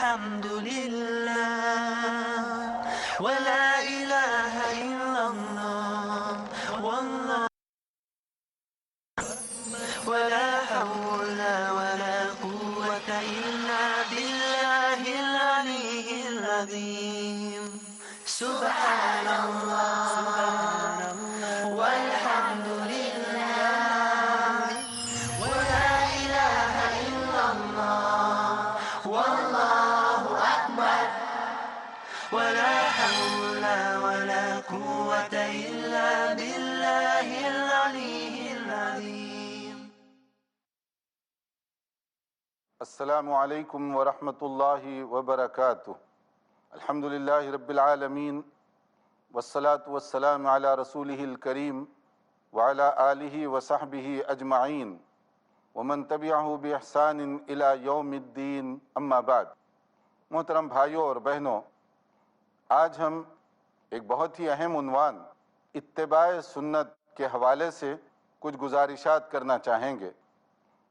والحمد لله ولا إله إلا الله والله ولا حول ولا قوة إلا بالله العلي العظيم سبحان الله والحمد لله ولا إله إلا الله والله أكبر ولا حول ولا قوة إلا بالله العلي العظيم. السلام علیکم ورحمۃ اللہ وبرکاتہ. الحمد للہ رب العالمین والصلاة والسلام علی رسولہ الکریم وعلی آلہ وصحبہ اجمعین ومن تبعہ بإحسان الی یوم الدین. اما بعد. محترم بھائیوں اور بہنوں، آج ہم ایک بہت ہی اہم عنوان اتباع سنت کے حوالے سے کچھ گزارشات کرنا چاہیں گے.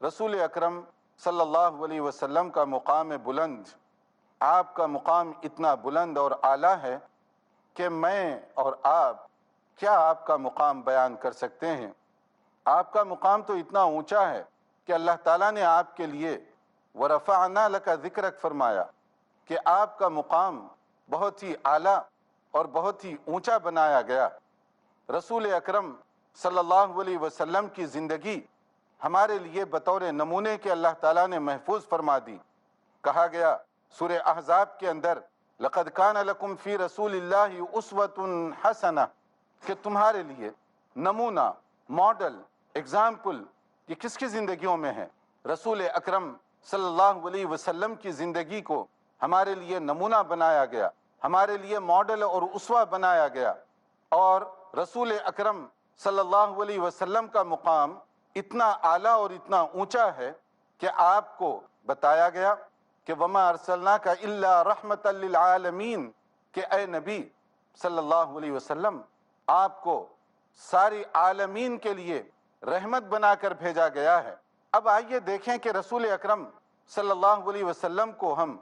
رسول اکرم صلی اللہ علیہ وسلم کا مقام بلند، آپ کا مقام اتنا بلند اور اعلیٰ ہے کہ میں اور آپ کیا آپ کا مقام بیان کر سکتے ہیں. آپ کا مقام تو اتنا اونچا ہے کہ اللہ تعالیٰ نے آپ کے لیے وَرَفَعْنَا لَكَ ذِكْرَكَ فرمایا کہ آپ کا مقام بہت ہی اعلیٰ اور بہت ہی اونچا بنایا گیا. رسول اکرم صلی اللہ علیہ وسلم کی زندگی ہمارے لیے بطور نمونے کے اللہ تعالیٰ نے محفوظ فرما دی. کہا گیا سورہ احزاب کے اندر لَقَدْ كَانَ لَكُمْ فِي رَسُولِ اللَّهِ أُسْوَةٌ حَسَنَةٌ، کہ تمہارے لیے نمونہ، ماڈل، اگزامپل یہ کس کی زندگیوں میں ہے؟ رسول اکرم صلی اللہ علیہ وسلم کی زندگی کو ہمارے لیے نمونہ بنایا گیا، ہمارے لیے ماڈل اور اسوہ بنایا گیا. اور رسول اکرم صلی اللہ علیہ وسلم کا مقام اتنا اعلیٰ اور اتنا اونچا ہے کہ آپ کو بتایا گیا کہ وَمَا أَرْسَلْنَاكَ إِلَّا رَحْمَةً لِلْعَالَمِينَ، کہ اے نبی صلی اللہ علیہ وسلم آپ کو ساری عالمین کے لیے رحمت بنا کر بھیجا گیا ہے. اب آئیے دیکھیں کہ رسول اکرم صلی اللہ علیہ وسلم کو ہم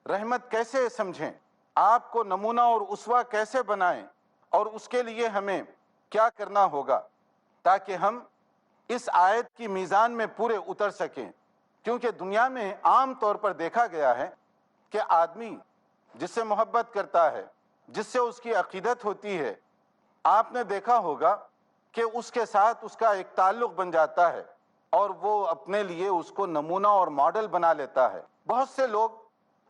رحمت کیسے سمجھیں، آپ کو نمونہ اور اسوہ کیسے بنائیں، اور اس کے لیے ہمیں کیا کرنا ہوگا تاکہ ہم اس آیت کی میزان میں پورے اتر سکیں. کیونکہ دنیا میں عام طور پر دیکھا گیا ہے کہ آدمی جس سے محبت کرتا ہے، جس سے اس کی عقیدت ہوتی ہے، آپ نے دیکھا ہوگا کہ اس کے ساتھ اس کا ایک تعلق بن جاتا ہے اور وہ اپنے لیے اس کو نمونہ اور ماڈل بنا لیتا ہے. بہت سے لوگ،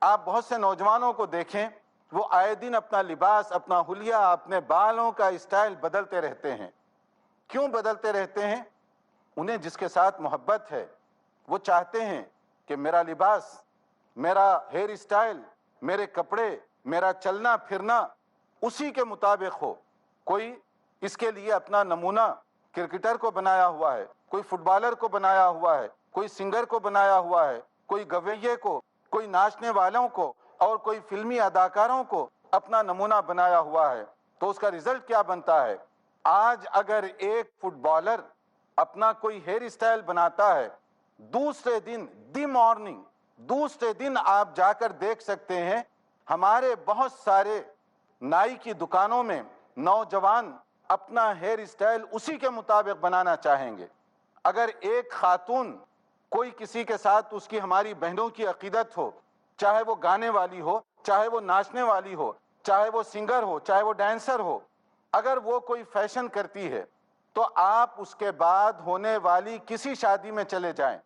آپ بہت سے نوجوانوں کو دیکھیں، وہ آئے دن اپنا لباس، اپنا حلیہ، اپنے بالوں کا اسٹائل بدلتے رہتے ہیں. کیوں بدلتے رہتے ہیں؟ انہیں جس کے ساتھ محبت ہے وہ چاہتے ہیں کہ میرا لباس، میرا ہیئر اسٹائل، میرے کپڑے، میرا چلنا پھرنا اسی کے مطابق ہو. کوئی اس کے لیے اپنا نمونہ کرکٹر کو بنایا ہوا ہے، کوئی فٹ بالر کو بنایا ہوا ہے، کوئی سنگر کو بنایا ہوا ہے، کوئی گویے کو، کوئی ناچنے والوں کو، اور کوئی فلمی اداکاروں کو اپنا نمونہ بنایا ہوا ہے. تو اس کا رزلٹ کیا بنتا ہے؟ آج اگر ایک فٹ بالر اپنا کوئی ہیئر اسٹائل بناتا ہے، دوسرے دن آپ جا کر دیکھ سکتے ہیں ہمارے بہت سارے نائی کی دکانوں میں نوجوان اپنا ہیئر اسٹائل اسی کے مطابق بنانا چاہیں گے. اگر ایک خاتون کوئی کسی کے ساتھ، اس کی ہماری بہنوں کی عقیدت ہو، چاہے وہ گانے والی ہو، چاہے وہ ناچنے والی ہو، چاہے وہ سنگر ہو، چاہے وہ ڈانسر ہو، اگر وہ کوئی فیشن کرتی ہے تو آپ اس کے بعد ہونے والی کسی شادی میں چلے جائیں،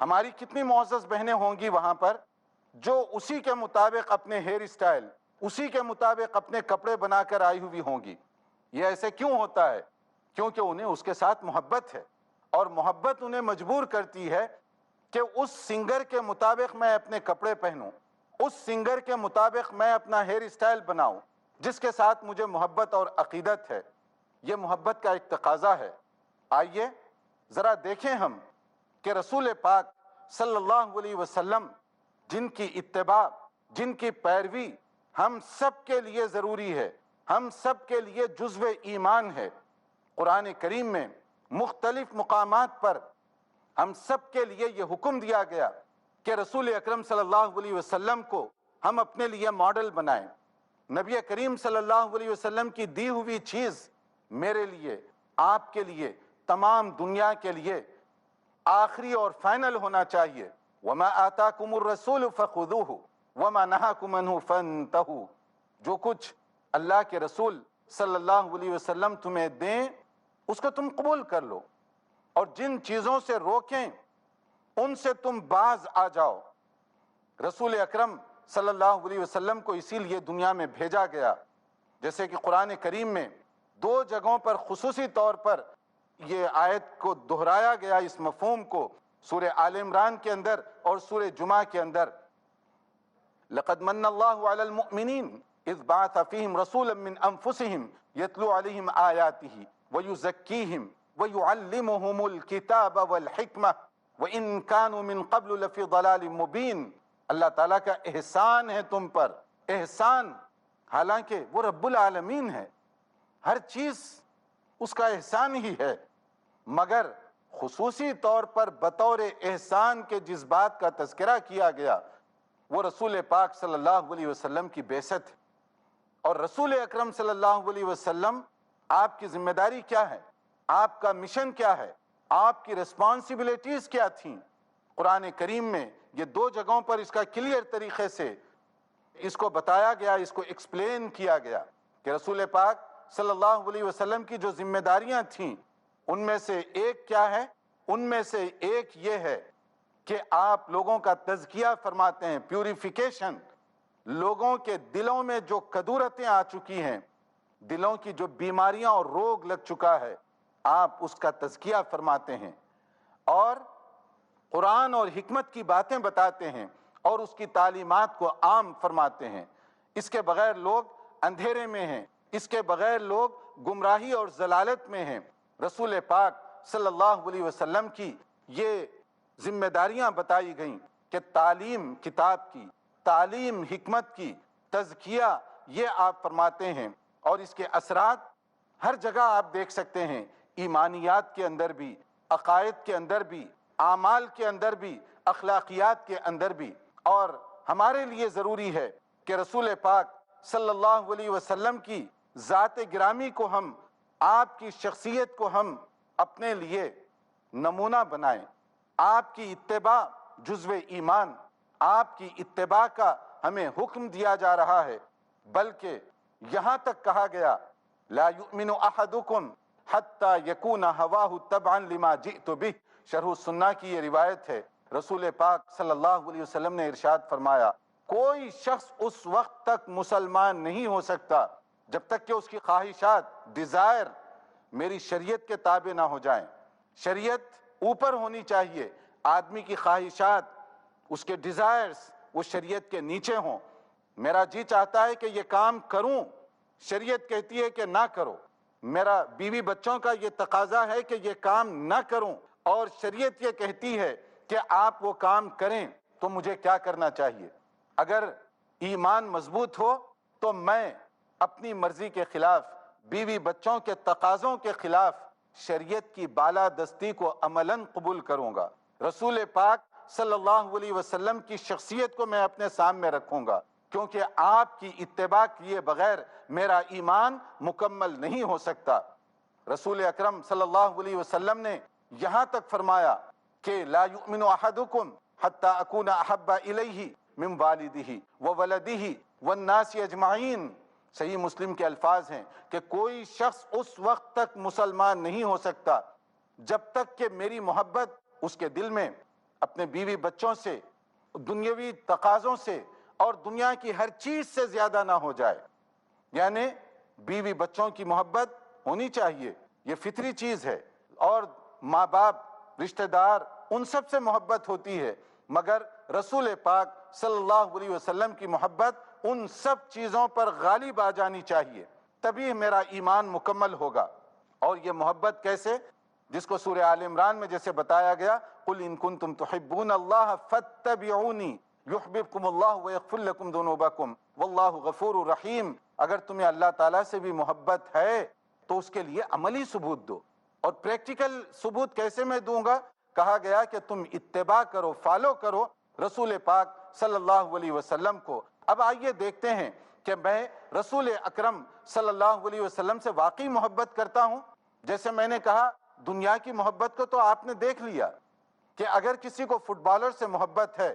ہماری کتنی معزز بہنیں ہوں گی وہاں پر جو اسی کے مطابق اپنے ہیئر اسٹائل، اسی کے مطابق اپنے کپڑے بنا کر آئی ہوئی ہوں گی. یہ ایسے کیوں ہوتا ہے؟ کیونکہ انہیں اس کے ساتھ محبت ہے، اور محبت انہیں مجبور کرتی ہے کہ اس سنگر کے مطابق میں اپنے کپڑے پہنوں، اس سنگر کے مطابق میں اپنا ہیئر اسٹائل بناؤں جس کے ساتھ مجھے محبت اور عقیدت ہے. یہ محبت کا ایک تقاضا ہے. آئیے ذرا دیکھیں ہم کہ رسول پاک صلی اللہ علیہ وسلم جن کی اتباع، جن کی پیروی ہم سب کے لیے ضروری ہے، ہم سب کے لیے جزو ایمان ہے. قرآن کریم میں مختلف مقامات پر ہم سب کے لیے یہ حکم دیا گیا کہ رسول اکرم صلی اللہ علیہ وسلم کو ہم اپنے لیے ماڈل بنائیں. نبی کریم صلی اللہ علیہ وسلم کی دی ہوئی چیز میرے لیے، آپ کے لیے، تمام دنیا کے لیے آخری اور فائنل ہونا چاہیے. وَمَا آتَاكُمُ الرَّسُولُ فَخُذُوهُ وَمَا نَهَاكُمْ عَنْهُ فَانْتَهُوا. جو کچھ اللہ کے رسول صلی اللہ علیہ وسلم تمہیں دیں اس کو تم قبول کر لو، اور جن چیزوں سے روکیں ان سے تم باز آ جاؤ. رسول اکرم صلی اللہ علیہ وسلم کو اسی لیے دنیا میں بھیجا گیا. جیسے کہ قرآن کریم میں 2 جگہوں پر خصوصی طور پر یہ آیت کو دہرایا گیا، اس مفہوم کو، سورہ آل عمران کے اندر اور سورہ جمعہ کے اندر. لَقَدْ مَنَّ اللَّهُ عَلَى الْمُؤْمِنِينَ إِذْ بَعَثَ فِيهِمْ رَسُولًا مِّنْ أَنفُسِهِمْ يَتْلُو عَلَيْهِمْ آيَاتِهِ وَيُزَكِّيهِمْ وَيُعَلِّمُهُمُ الْكِتَابَ وَالْحِكْمَةَ وَإِن كَانُوا مِن قَبْلُ لَفِي ضَلَالٍ مُبِينٍ. اللہ تعالیٰ کا احسان ہے تم پر، احسان، حالانکہ وہ رب العالمین ہے، ہر چیز اس کا احسان ہی ہے، مگر خصوصی طور پر بطور احسان کے جس بات کا تذکرہ کیا گیا وہ رسول پاک صلی اللہ علیہ وسلم کی بعثت ہے. اور رسول اکرم صلی اللہ علیہ وسلم، آپ کی ذمہ داری کیا ہے، آپ کا مشن کیا ہے، آپ کی ریسپانسبلٹیز کیا تھیں. قرآن کریم میں یہ 2 جگہوں پر اس کا کلیئر طریقے سے اس کو بتایا گیا، اس کو ایکسپلین کیا گیا کہ رسول پاک صلی اللہ علیہ وسلم کی جو ذمہ داریاں تھیں ان میں سے ایک کیا ہے، ان میں سے ایک یہ ہے کہ آپ لوگوں کا تزکیہ فرماتے ہیں، پیوریفیکیشن. لوگوں کے دلوں میں جو کدورتیں آ چکی ہیں، دلوں کی جو بیماریاں اور روگ لگ چکا ہے، آپ اس کا تزکیہ فرماتے ہیں اور قرآن اور حکمت کی باتیں بتاتے ہیں اور اس کی تعلیمات کو عام فرماتے ہیں. اس کے بغیر لوگ اندھیرے میں ہیں، اس کے بغیر لوگ گمراہی اور ضلالت میں ہیں. رسول پاک صلی اللہ علیہ وسلم کی یہ ذمہ داریاں بتائی گئیں کہ تعلیم کتاب کی، تعلیم حکمت کی، تزکیہ، یہ آپ فرماتے ہیں. اور اس کے اثرات ہر جگہ آپ دیکھ سکتے ہیں، ایمانیات کے اندر بھی، عقائد کے اندر بھی، اعمال کے اندر بھی، اخلاقیات کے اندر بھی. اور ہمارے لیے ضروری ہے کہ رسول پاک صلی اللہ علیہ وسلم کی ذات گرامی کو ہم، آپ کی شخصیت کو ہم اپنے لیے نمونہ بنائیں. آپ کی اتباع جزو ایمان، آپ کی اتباع کا ہمیں حکم دیا جا رہا ہے، بلکہ یہاں تک کہا گیا لا یؤمن احدکم حتی یکون ہواہ تبعا لما جئت بہ. شرح السنہ کی یہ روایت ہے. رسول پاک صلی اللہ علیہ وسلم نے ارشاد فرمایا کوئی شخص اس وقت تک مسلمان نہیں ہو سکتا جب تک کہ اس کی خواہشات، ڈیزائر میری شریعت کے تابع نہ ہو جائیں. شریعت اوپر ہونی چاہیے، آدمی کی خواہشات، اس کے ڈیزائرز وہ شریعت کے نیچے ہوں. میرا جی چاہتا ہے کہ یہ کام کروں، شریعت کہتی ہے کہ نہ کرو. میرا بیوی بچوں کا یہ تقاضا ہے کہ یہ کام نہ کروں اور شریعت یہ کہتی ہے کہ آپ وہ کام کریں، تو مجھے کیا کرنا چاہیے؟ اگر ایمان مضبوط ہو تو میں اپنی مرضی کے خلاف، بیوی بچوں کے تقاضوں کے خلاف شریعت کی بالادستی کو عملاً قبول کروں گا. رسول پاک صلی اللہ علیہ وسلم کی شخصیت کو میں اپنے سامنے رکھوں گا، کیونکہ آپ کی اتباع کیے بغیر میرا ایمان مکمل نہیں ہو سکتا. رسول اکرم صلی اللہ علیہ وسلم نے یہاں تک فرمایا کہ لا یؤمن احدکم حتی اکون احب الیہ من والدہ وولدہ والناس اجمعین. صحیح مسلم کے الفاظ ہیں کہ کوئی شخص اس وقت تک مسلمان نہیں ہو سکتا جب تک کہ میری محبت اس کے دل میں اپنے بیوی بچوں سے، دنیاوی تقاضوں سے اور دنیا کی ہر چیز سے زیادہ نہ ہو جائے. یعنی بیوی بچوں کی محبت ہونی چاہیے، یہ فطری چیز ہے، اور ماں باپ، رشتہ دار، ان سب سے محبت ہوتی ہے، مگر رسول پاک صلی اللہ علیہ وسلم کی محبت ان سب چیزوں پر غالب آ جانی چاہیے، تبھی میرا ایمان مکمل ہوگا. اور یہ محبت کیسے؟ جس کو سورہ آل عمران میں جیسے بتایا گیا قُلْ إِن كُنتُمْ تُحِبُّونَ اللَّهَ فَاتَّبِعُونِي يُحْبِبْكُمُ اللَّهُ وَيَغْفِرْ لَكُمْ ذُنُوبَكُمْ وَاللَّهُ غَفُورٌ رَحِيمٌ. اگر تمہیں اللہ تعالیٰ سے بھی محبت ہے تو اس کے لیے عملی ثبوت دو. اور پریکٹیکل ثبوت کیسے میں دوں گا؟ کہا گیا کہ تم اتباع کرو، فالو کرو رسول پاک صلی اللہ علیہ وسلم کو۔ اب آئیے دیکھتے ہیں کہ میں رسول اکرم صلی اللہ علیہ وسلم سے واقعی محبت کرتا ہوں۔ جیسے میں نے کہا دنیا کی محبت کو تو آپ نے دیکھ لیا کہ اگر کسی کو فٹ بالر سے محبت ہے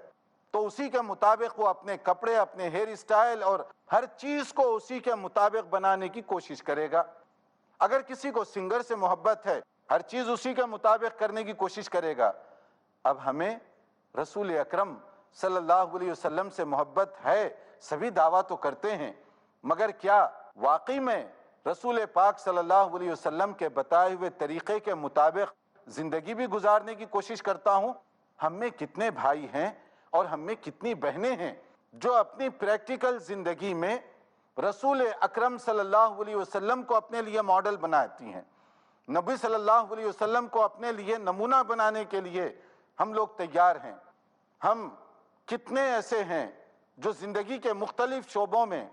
تو اسی کے مطابق وہ اپنے کپڑے، اپنے ہیئر اسٹائل اور ہر چیز کو اسی کے مطابق بنانے کی کوشش کرے گا۔ اگر کسی کو سنگر سے محبت ہے، ہر چیز اسی کے مطابق کرنے کی کوشش کرے گا۔ اب ہمیں رسول اکرم صلی اللہ علیہ وسلم سے محبت ہے، سبھی دعویٰ تو کرتے ہیں، مگر کیا واقعی میں رسول پاک صلی اللہ علیہ وسلم کے بتائے ہوئے طریقے کے مطابق زندگی بھی گزارنے کی کوشش کرتا ہوں؟ ہم میں کتنے بھائی ہیں اور ہم میں کتنی بہنیں ہیں جو اپنی پریکٹیکل زندگی میں رسول اکرم صلی اللہ علیہ وسلم کو اپنے لیے ماڈل بناتی ہیں، نبی صلی اللہ علیہ وسلم کو اپنے لیے نمونہ بنانے کے لیے ہم لوگ تیار ہیں۔ ہم کتنے ایسے ہیں جو زندگی کے مختلف شعبوں میں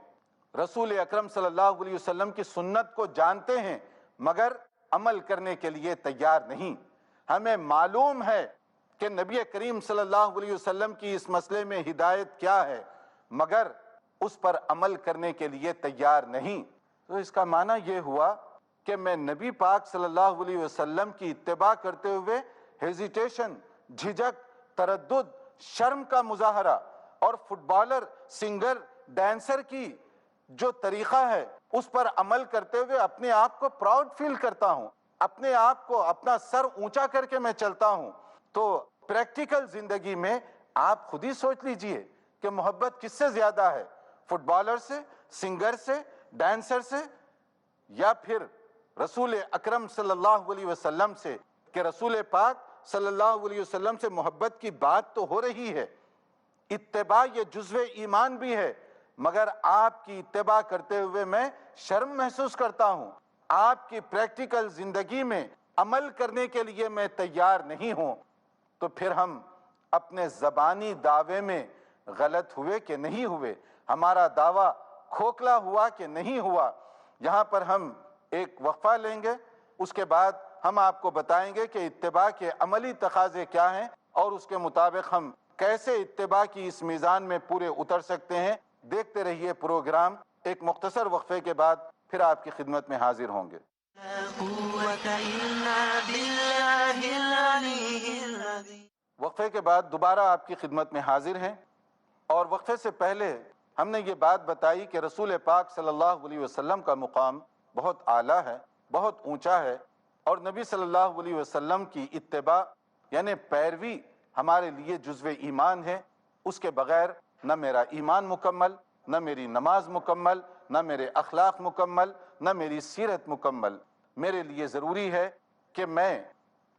رسول اکرم صلی اللہ علیہ وسلم کی سنت کو جانتے ہیں مگر عمل کرنے کے لیے تیار نہیں۔ ہمیں معلوم ہے کہ نبی کریم صلی اللہ علیہ وسلم کی اس مسئلے میں ہدایت کیا ہے مگر اس پر عمل کرنے کے لیے تیار نہیں۔ تو اس کا معنی یہ ہوا کہ میں نبی پاک صلی اللہ علیہ وسلم کی اتباع کرتے ہوئے ہیزیٹیشن، جھجک، تردد، شرم کا مظاہرہ اور فٹ بالر، سنگر، ڈانسر کی جو طریقہ ہے اس پر عمل کرتے ہوئے اپنے آپ کو پراؤڈ فیل کرتا ہوں، اپنے آپ کو، اپنا سر اونچا کر کے میں چلتا ہوں۔ تو پریکٹیکل زندگی میں آپ خود ہی سوچ لیجئے کہ محبت کس سے زیادہ ہے، فٹ بالر سے، سنگر سے، ڈانسر سے، یا پھر رسول اکرم صلی اللہ علیہ وسلم سے؟ کہ رسول پاک صلی اللہ علیہ وسلم سے محبت کی بات تو ہو رہی ہے، اتباع یہ جزو ایمان بھی ہے، مگر آپ کی اتباع کرتے ہوئے میں شرم محسوس کرتا ہوں، آپ کی پریکٹیکل زندگی میں عمل کرنے کے لیے میں تیار نہیں ہوں۔ تو پھر ہم اپنے زبانی دعوے میں غلط ہوئے کہ نہیں ہوئے؟ ہمارا دعویٰ کھوکھلا ہوا کہ نہیں ہوا؟ یہاں پر ہم ایک وقفہ لیں گے، اس کے بعد ہم آپ کو بتائیں گے کہ اتباع کے عملی تقاضے کیا ہیں اور اس کے مطابق ہم کیسے اتباع کی اس میزان میں پورے اتر سکتے ہیں۔ دیکھتے رہیے پروگرام، ایک مختصر وقفے کے بعد پھر آپ کی خدمت میں حاضر ہوں گے۔ لا قوة إلا بالله العلي العظيم۔ وقفے کے بعد دوبارہ آپ کی خدمت میں حاضر ہیں، اور وقفے سے پہلے ہم نے یہ بات بتائی کہ رسول پاک صلی اللہ علیہ وسلم کا مقام بہت اعلیٰ ہے، بہت اونچا ہے، اور نبی صلی اللہ علیہ وسلم کی اتباع یعنی پیروی ہمارے لیے جزو ایمان ہے۔ اس کے بغیر نہ میرا ایمان مکمل، نہ میری نماز مکمل، نہ میرے اخلاق مکمل، نہ میری سیرت مکمل۔ میرے لیے ضروری ہے کہ میں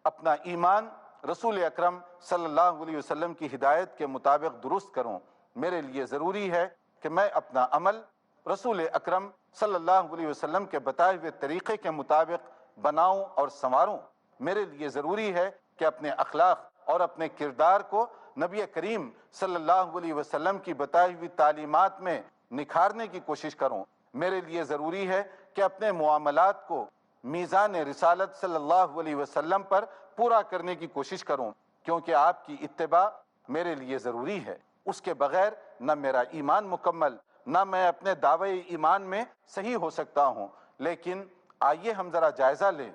اپنا ایمان رسول اکرم صلی اللہ علیہ وسلم کی ہدایت کے مطابق درست کروں۔ میرے لیے ضروری ہے کہ میں اپنا عمل رسول اکرم صلی اللہ علیہ وسلم کے بتائے ہوئے طریقے کے مطابق بناؤں اور سنواروں۔ میرے لیے ضروری ہے کہ اپنے اخلاق اور اپنے کردار کو نبی کریم صلی اللہ علیہ وسلم کی بتائی ہوئی تعلیمات میں نکھارنے کی کوشش کروں۔ میرے لیے ضروری ہے کہ اپنے معاملات کو میزان رسالت صلی اللہ علیہ وسلم پر پورا کرنے کی کوشش کروں، کیونکہ آپ کی اتباع میرے لیے ضروری ہے۔ اس کے بغیر نہ میرا ایمان مکمل، نہ میں اپنے دعوی ایمان میں صحیح ہو سکتا ہوں۔ لیکن آئیے ہم ذرا جائزہ لیں،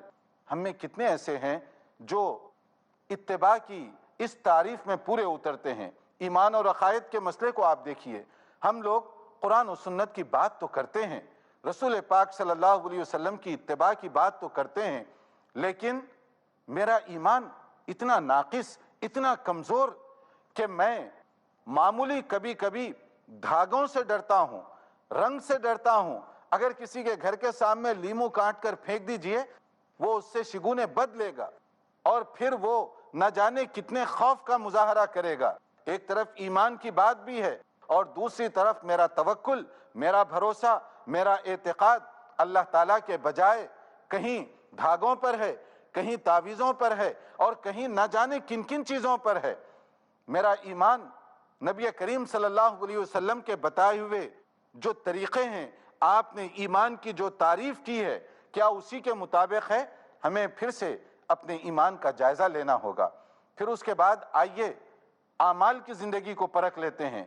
ہم میں کتنے ایسے ہیں جو اتباع کی اس تعریف میں پورے اترتے ہیں۔ ایمان اور عقائد کے مسئلے کو آپ دیکھیے، ہم لوگ قرآن و سنت کی بات تو کرتے ہیں، رسول پاک صلی اللہ علیہ وسلم کی اتباع کی بات تو کرتے ہیں، لیکن میرا ایمان اتنا ناقص، اتنا کمزور کہ میں معمولی کبھی کبھی دھاگوں سے ڈرتا ہوں، رنگ سے ڈرتا ہوں۔ اگر کسی کے گھر کے سامنے لیمو کاٹ کر پھینک دیجئے، وہ اس سے شگون بد لے گا اور پھر وہ نہ جانے کتنے خوف کا مظاہرہ کرے گا۔ ایک طرف ایمان کی بات بھی ہے اور دوسری طرف میرا توکل، میرا بھروسہ، میرا اعتقاد اللہ تعالیٰ کے بجائے کہیں دھاگوں پر ہے، کہیں تعویذوں پر ہے اور کہیں نہ جانے کن کن چیزوں پر ہے۔ میرا ایمان نبی کریم صلی اللہ علیہ وسلم کے بتائے ہوئے جو طریقے ہیں، آپ نے ایمان کی جو تعریف کی ہے، کیا اسی کے مطابق ہے؟ ہمیں پھر سے اپنے ایمان کا جائزہ لینا ہوگا۔ پھر اس کے بعد آئیے اعمال کی زندگی کو پرکھ لیتے ہیں۔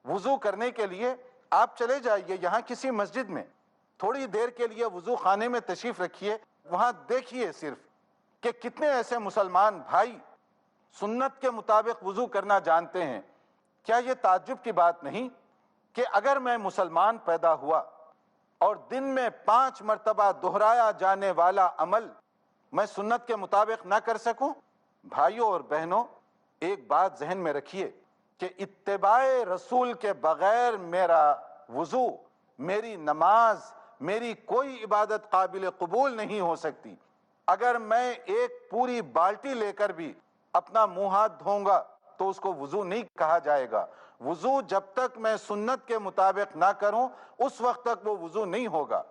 وضو کرنے کے لیے آپ چلے جائیے یہاں کسی مسجد میں، تھوڑی دیر کے لیے وضو خانے میں تشریف رکھیے، وہاں دیکھیے صرف کہ کتنے ایسے مسلمان بھائی سنت کے مطابق وضو کرنا جانتے ہیں۔ کیا یہ تعجب کی بات نہیں کہ اگر میں مسلمان پیدا ہوا اور دن میں 5 مرتبہ دہرایا جانے والا عمل میں سنت کے مطابق نہ کر سکوں؟ بھائیوں اور بہنوں، ایک بات ذہن میں رکھیے کہ اتباع رسول کے بغیر میرا وضو، میری نماز، میری کوئی عبادت قابل قبول نہیں ہو سکتی۔ اگر میں ایک پوری بالٹی لے کر بھی اپنا منہ ہاتھ دھوؤں گا تو اس کو وضو نہیں کہا جائے گا۔ وضو جب تک میں سنت کے مطابق نہ کروں اس وقت تک وہ وضو نہیں ہوگا۔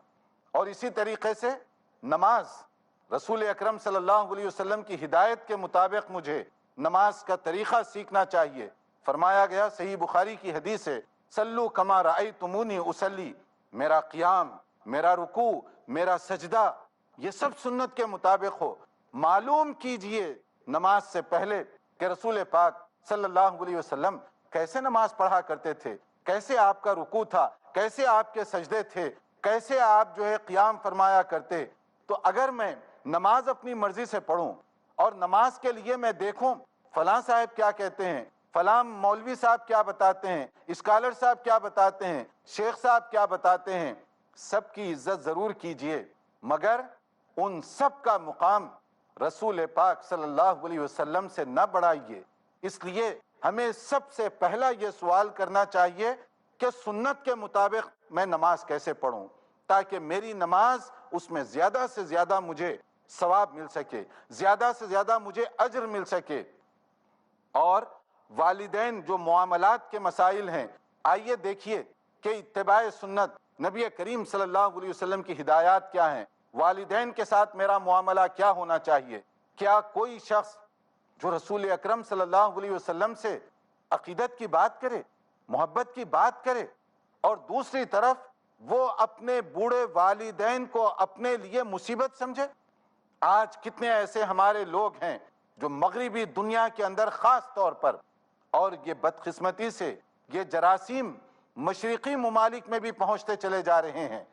اور اسی طریقے سے نماز، رسول اکرم صلی اللہ علیہ وسلم کی ہدایت کے مطابق مجھے نماز کا طریقہ سیکھنا چاہیے۔ فرمایا گیا، صحیح بخاری کی حدیث ہے، صلو کما رأیتمونی اصلی، میرا قیام، میرا رکوع، میرا سجدہ یہ سب سنت کے مطابق ہو۔ معلوم کیجئے نماز سے پہلے کہ رسول پاک صلی اللہ علیہ وسلم کیسے نماز پڑھا کرتے تھے، کیسے آپ کا رکوع تھا، کیسے آپ کے سجدے تھے، کیسے آپ قیام فرمایا کرتے۔ تو اگر میں نماز اپنی مرضی سے پڑھوں اور نماز کے لیے میں دیکھوں فلاں صاحب کیا کہتے ہیں، فلاں مولوی صاحب کیا بتاتے ہیں، اسکالر صاحب کیا بتاتے ہیں، شیخ صاحب کیا بتاتے ہیں، سب کی عزت ضرور کیجئے، مگر ان سب کا مقام رسول پاک صلی اللہ علیہ وسلم سے نہ بڑھائیے۔ اس لیے ہمیں سب سے پہلا یہ سوال کرنا چاہیے کہ سنت کے مطابق میں نماز کیسے پڑھوں تاکہ میری نماز اس میں زیادہ سے زیادہ مجھے ثواب مل سکے، زیادہ سے زیادہ مجھے اجر مل سکے۔ اور والدین جو معاملات کے مسائل ہیں، آئیے دیکھیے کہ اتباع سنت، نبی کریم صلی اللہ علیہ وسلم کی ہدایات کیا ہیں۔ والدین کے ساتھ میرا معاملہ کیا ہونا چاہیے؟ کیا کوئی شخص جو رسول اکرم صلی اللہ علیہ وسلم سے عقیدت کی بات کرے، محبت کی بات کرے، اور دوسری طرف وہ اپنے بوڑھے والدین کو اپنے لیے مصیبت سمجھے؟ آج کتنے ایسے ہمارے لوگ ہیں جو مغربی دنیا کے اندر خاص طور پر، اور یہ بدقسمتی سے یہ جراثیم مشرقی ممالک میں بھی پہنچتے چلے جا رہے ہیں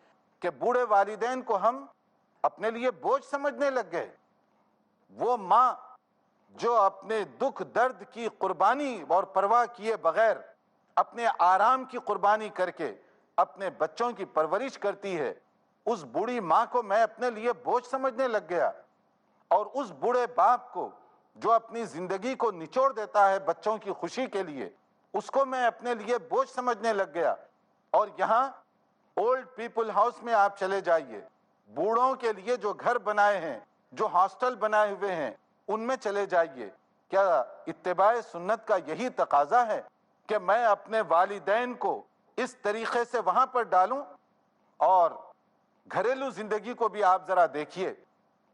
کہ بوڑھے والدین کو ہم اپنے لیے بوجھ سمجھنے لگ گئے۔ وہ ماں جو اپنے دکھ درد کی قربانی اور پرواہ کیے بغیر اپنے آرام کی قربانی کر کے اپنے بچوں کی پرورش کرتی ہے، اس بوڑھی ماں کو میں اپنے لیے بوجھ سمجھنے لگ گیا۔ اور اس بوڑھے باپ کو جو اپنی زندگی کو نچوڑ دیتا ہے بچوں کی خوشی کے لیے، اس کو میں اپنے لیے بوجھ سمجھنے لگ گیا۔ اور یہاں اولڈ پیپل ہاؤس میں آپ چلے جائیے، بوڑھوں کے لیے جو گھر بنائے ہیں، جو ہاسٹل بنائے ہوئے ہیں، ان میں چلے جائیے۔ کیا اتباع سنت کا یہی تقاضا ہے کہ میں اپنے والدین کو اس طریقے سے وہاں پر ڈالوں؟ اور گھریلو زندگی کو بھی آپ ذرا دیکھیے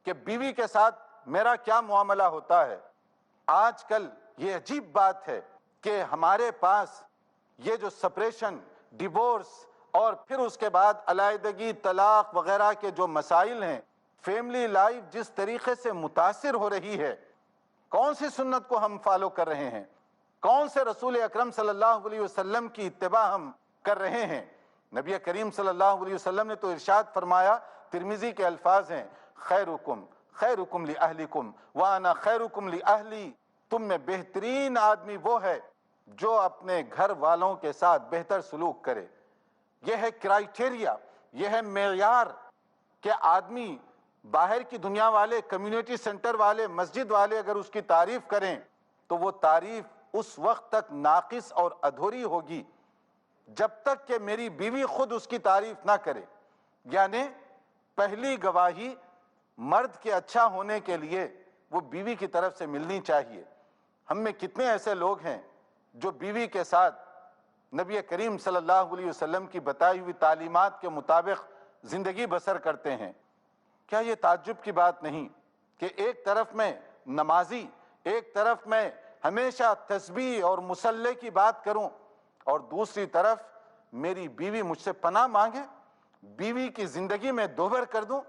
کہ بیوی کے ساتھ میرا کیا معاملہ ہوتا ہے۔ آج کل یہ عجیب بات ہے کہ ہمارے پاس یہ جو سپریشن، ڈیورس اور پھر اس کے بعد علیحدگی، طلاق وغیرہ کے جو مسائل ہیں، فیملی لائف جس طریقے سے متاثر ہو رہی ہے، کون سی سنت کو ہم فالو کر رہے ہیں؟ کون سے رسول اکرم صلی اللہ علیہ وسلم کی اتباع ہم کر رہے ہیں؟ نبی کریم صلی اللہ علیہ وسلم نے تو ارشاد فرمایا، ترمذی کے الفاظ ہیں، خیرکم خیرکم لأہلکم وانا خیرکم لأہلی، تم میں بہترین آدمی وہ ہے جو اپنے گھر والوں کے ساتھ بہتر سلوک کرے۔ یہ ہے کرائیٹیریا، یہ ہے معیار کہ آدمی باہر کی دنیا والے، کمیونٹی سینٹر والے، مسجد والے اگر اس کی تعریف کریں تو وہ تعریف اس وقت تک ناقص اور ادھوری ہوگی جب تک کہ میری بیوی خود اس کی تعریف نہ کرے۔ یعنی پہلی گواہی مرد کے اچھا ہونے کے لیے وہ بیوی کی طرف سے ملنی چاہیے۔ ہم میں کتنے ایسے لوگ ہیں جو بیوی کے ساتھ نبی کریم صلی اللہ علیہ وسلم کی بتائی ہوئی تعلیمات کے مطابق زندگی بسر کرتے ہیں؟ کیا یہ تعجب کی بات نہیں کہ ایک طرف میں نمازی، ایک طرف میں ہمیشہ تسبیح اور مصلی کی بات کروں، اور دوسری طرف میری بیوی مجھ سے پناہ مانگے، بیوی کی زندگی میں دوبھر کر دوں،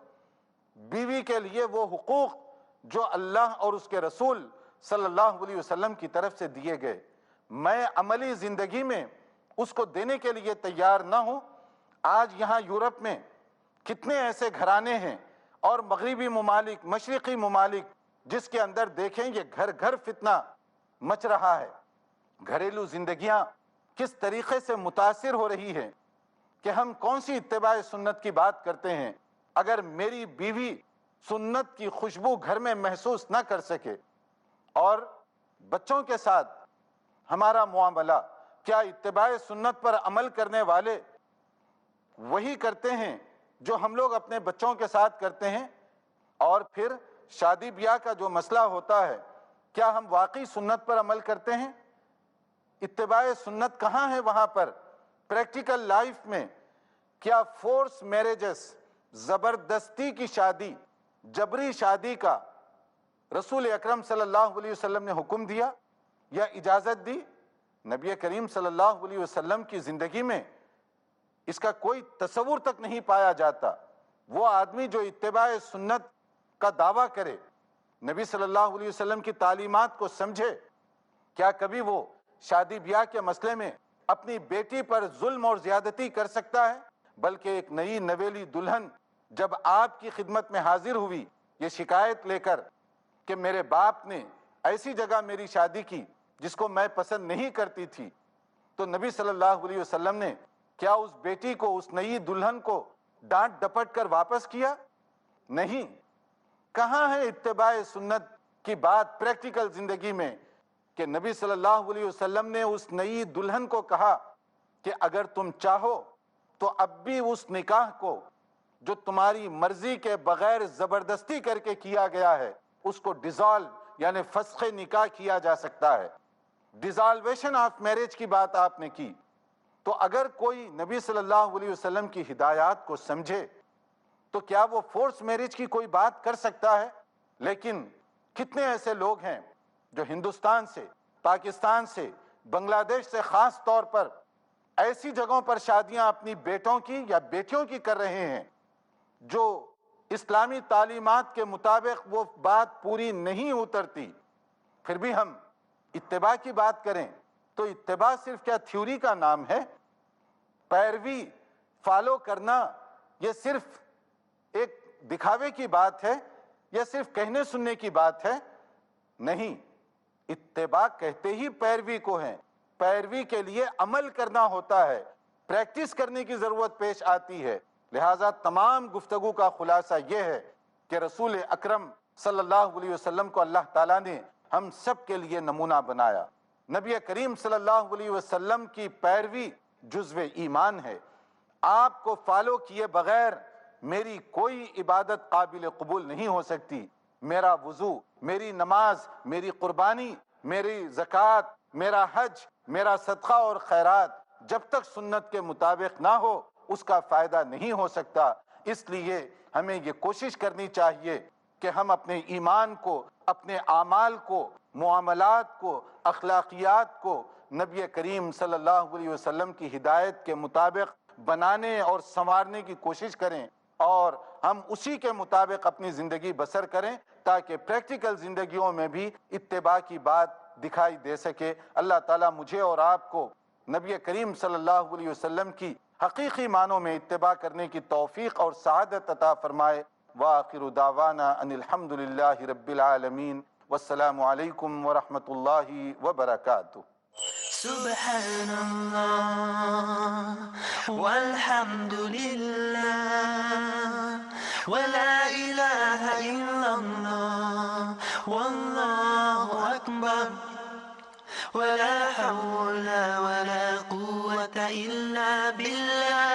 بیوی کے لیے وہ حقوق جو اللہ اور اس کے رسول صلی اللہ علیہ وسلم کی طرف سے دیے گئے، میں عملی زندگی میں اس کو دینے کے لیے تیار نہ ہوں۔ آج یہاں یورپ میں کتنے ایسے گھرانے ہیں اور مغربی ممالک، مشرقی ممالک، جس کے اندر دیکھیں یہ گھر گھر فتنہ مچ رہا ہے۔ گھریلو زندگیاں کس طریقے سے متاثر ہو رہی ہیں کہ ہم کون سی اتباع سنت کی بات کرتے ہیں اگر میری بیوی سنت کی خوشبو گھر میں محسوس نہ کر سکے، اور بچوں کے ساتھ ہمارا معاملہ کیا اتباع سنت پر عمل کرنے والے وہی کرتے ہیں جو ہم لوگ اپنے بچوں کے ساتھ کرتے ہیں؟ اور پھر شادی بیاہ کا جو مسئلہ ہوتا ہے، کیا ہم واقعی سنت پر عمل کرتے ہیں؟ اتباع سنت کہاں ہے وہاں پر؟ پریکٹیکل لائف میں کیا فورس میرجز، زبردستی کی شادی، جبری شادی کا رسول اکرم صلی اللہ علیہ وسلم نے حکم دیا یا اجازت دی؟ نبی کریم صلی اللہ علیہ وسلم کی زندگی میں اس کا کوئی تصور تک نہیں پایا جاتا۔ وہ آدمی جو اتباع سنت کا دعویٰ کرے، نبی صلی اللہ علیہ وسلم کی تعلیمات کو سمجھے، کیا کبھی وہ شادی بیاہ کے مسئلے میں اپنی بیٹی پر ظلم اور زیادتی کر سکتا ہے؟ بلکہ ایک نئی نویلی دلہن جب آپ کی خدمت میں حاضر ہوئی یہ شکایت لے کر کہ میرے باپ نے ایسی جگہ میری شادی کی جس کو میں پسند نہیں کرتی تھی، تو نبی صلی اللہ علیہ وسلم نے کیا اس بیٹی کو، اس نئی دلہن کو ڈانٹ ڈپٹ کر واپس کیا؟ نہیں۔ کہاں ہے اتباع سنت کی بات پریکٹیکل زندگی میں کہ نبی صلی اللہ علیہ وسلم نے اس نئی دلہن کو کہا کہ اگر تم چاہو تو اب بھی اس نکاح کو جو تمہاری مرضی کے بغیر زبردستی کر کے کیا گیا ہے اس کو ڈیزالو یعنی فسخ نکاح کیا جا سکتا ہے۔ ڈیزالویشن آف میرج کی بات آپ نے کی، تو اگر کوئی نبی صلی اللہ علیہ وسلم کی ہدایات کو سمجھے تو کیا وہ فورس میرج کی کوئی بات کر سکتا ہے؟ لیکن کتنے ایسے لوگ ہیں جو ہندوستان سے، پاکستان سے، بنگلہ دیش سے خاص طور پر ایسی جگہوں پر شادیاں اپنی بیٹوں کی یا بیٹیوں کی کر رہے ہیں جو اسلامی تعلیمات کے مطابق وہ بات پوری نہیں اترتی۔ پھر بھی ہم اتباع کی بات کریں تو اتباع صرف کیا تھیوری کا نام ہے؟ پیروی، فالو کرنا، یہ صرف ایک دکھاوے کی بات ہے یا صرف کہنے سننے کی بات ہے؟ نہیں، اتباع کہتے ہی پیروی کو ہیں۔ پیروی کے لیے عمل کرنا ہوتا ہے، پریکٹس کرنے کی ضرورت پیش آتی ہے۔ لہٰذا تمام گفتگو کا خلاصہ یہ ہے کہ رسول اکرم صلی اللہ علیہ وسلم کو اللہ تعالیٰ نے ہم سب کے لیے نمونہ بنایا۔ نبی کریم صلی اللہ علیہ وسلم کی پیروی جزو ایمان ہے۔ آپ کو فالو کیے بغیر میری کوئی عبادت قابل قبول نہیں ہو سکتی۔ میرا وضو، میری نماز، میری قربانی، میری زکوٰۃ، میرا حج، میرا صدقہ اور خیرات جب تک سنت کے مطابق نہ ہو اس کا فائدہ نہیں ہو سکتا۔ اس لیے ہمیں یہ کوشش کرنی چاہیے کہ ہم اپنے ایمان کو، اپنے اعمال کو، معاملات کو، اخلاقیات کو نبی کریم صلی اللہ علیہ وسلم کی ہدایت کے مطابق بنانے اور سنوارنے کی کوشش کریں، اور ہم اسی کے مطابق اپنی زندگی بسر کریں تاکہ پریکٹیکل زندگیوں میں بھی اتباع کی بات دکھائی دے سکے۔ اللہ تعالیٰ مجھے اور آپ کو نبی کریم صلی اللہ علیہ وسلم کی حقیقی معنوں میں اتباع کرنے کی توفیق اور سعادت عطا فرمائے۔ وآخر دعوانا ان الحمد للہ رب العالمین، والسلام علیکم ورحمۃ اللہ وبرکاتہ۔ سبحان اللہ والحمد للہ ولا الہ الا اللہ واللہ اکبر ولا حول ولا قوة الا باللہ